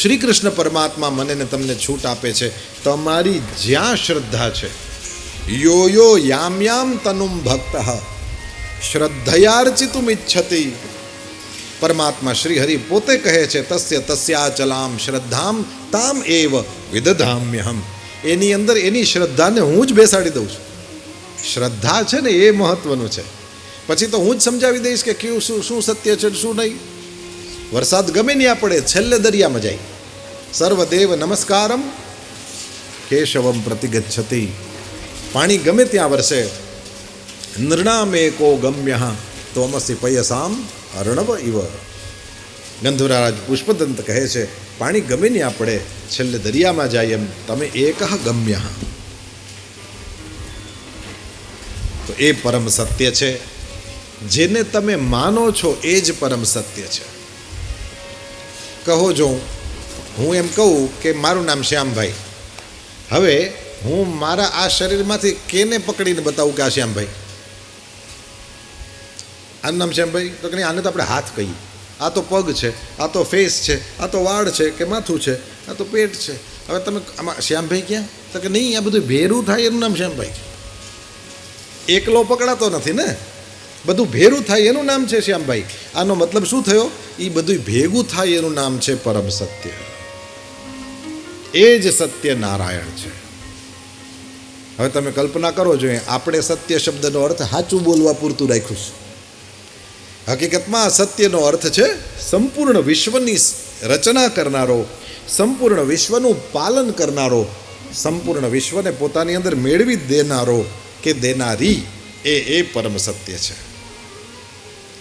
શ્રી કૃષ્ણ પરમાત્મા મને ને તમને છૂટ આપે છે, તમારી જ્યાં શ્રદ્ધા છે, યો યો યામ યામ તનુમ ભક્ત શ્રદ્ધયાર્ચિતુમ ઇચ્છતિ, પરમાત્મા શ્રી હરિ પોતે કહે છે, તસ્ય તસ્યાચલામ શ્રદ્ધામ તામ એવ વિદધામ્યહમ, એની અંદર એની શ્રદ્ધાને હું જ બેસાડી દઉં છું. શ્રદ્ધા છે ને એ મહત્વનું છે. પછી તો હું જ સમજાવી દઈશ કે કયું શું સત્ય છે શું નહીં. વરસાદ ગમે ત્યાં પડે, છેલ્લે દરિયામાં જાય. સર્વદેવ નમસ્કારમ કેશવમ પ્રતિગચ્છતિ, પાણી ગમે ત્યાં વરસે. નૃણામેકો ગમ્ય તોમસી પયસામ અર્ણવ ઇવ, ગંધર્વરાજ પુષ્પદંત કહે છે, પાણી ગમે ત્યાં પડે, છેલ્લે દરિયામાં જાય એમ તમે એક ગમ્ય. તો એ પરમ સત્ય છે, જેને તમે માનો છો એ જ પરમ સત્ય છે. કહો જો હું એમ કહું કે મારું નામ શ્યામભાઈ, હવે હું મારા આ શરીરમાંથી કેને પકડીને બતાવું કે આ શ્યામભાઈ, આનું નામ શ્યામભાઈ? તો કે નહીં, આને તો આપણે હાથ કહીએ, આ તો પગ છે, આ તો ફેસ છે, આ તો વાળ છે કે માથું છે, આ તો પેટ છે. હવે તમે આમાં શ્યામભાઈ ક્યાં? તો કે નહીં, આ બધું ભેરું થાય એનું નામ શ્યામભાઈ. એકલો પકડાતો નથી ને, બધું ભેરું થાય એનું નામ છે શ્યામભાઈ. આનો મતલબ શું થયો? એ બધું ભેગું થાય એનું નામ છે પરમ સત્ય. એ જ સત્ય નારાયણ છે. હવે તમે કલ્પના કરો જોઈએ, આપણે સત્ય શબ્દનો અર્થ સાચું બોલવા પૂરતું રાખ્યું છે. હકીકતમાં સત્યનો અર્થ છે સંપૂર્ણ વિશ્વની રચના કરનારો, સંપૂર્ણ વિશ્વનું પાલન કરનારો, સંપૂર્ણ વિશ્વને પોતાની અંદર મેળવી દેનારો કે દેનારી, એ પરમ સત્ય છે.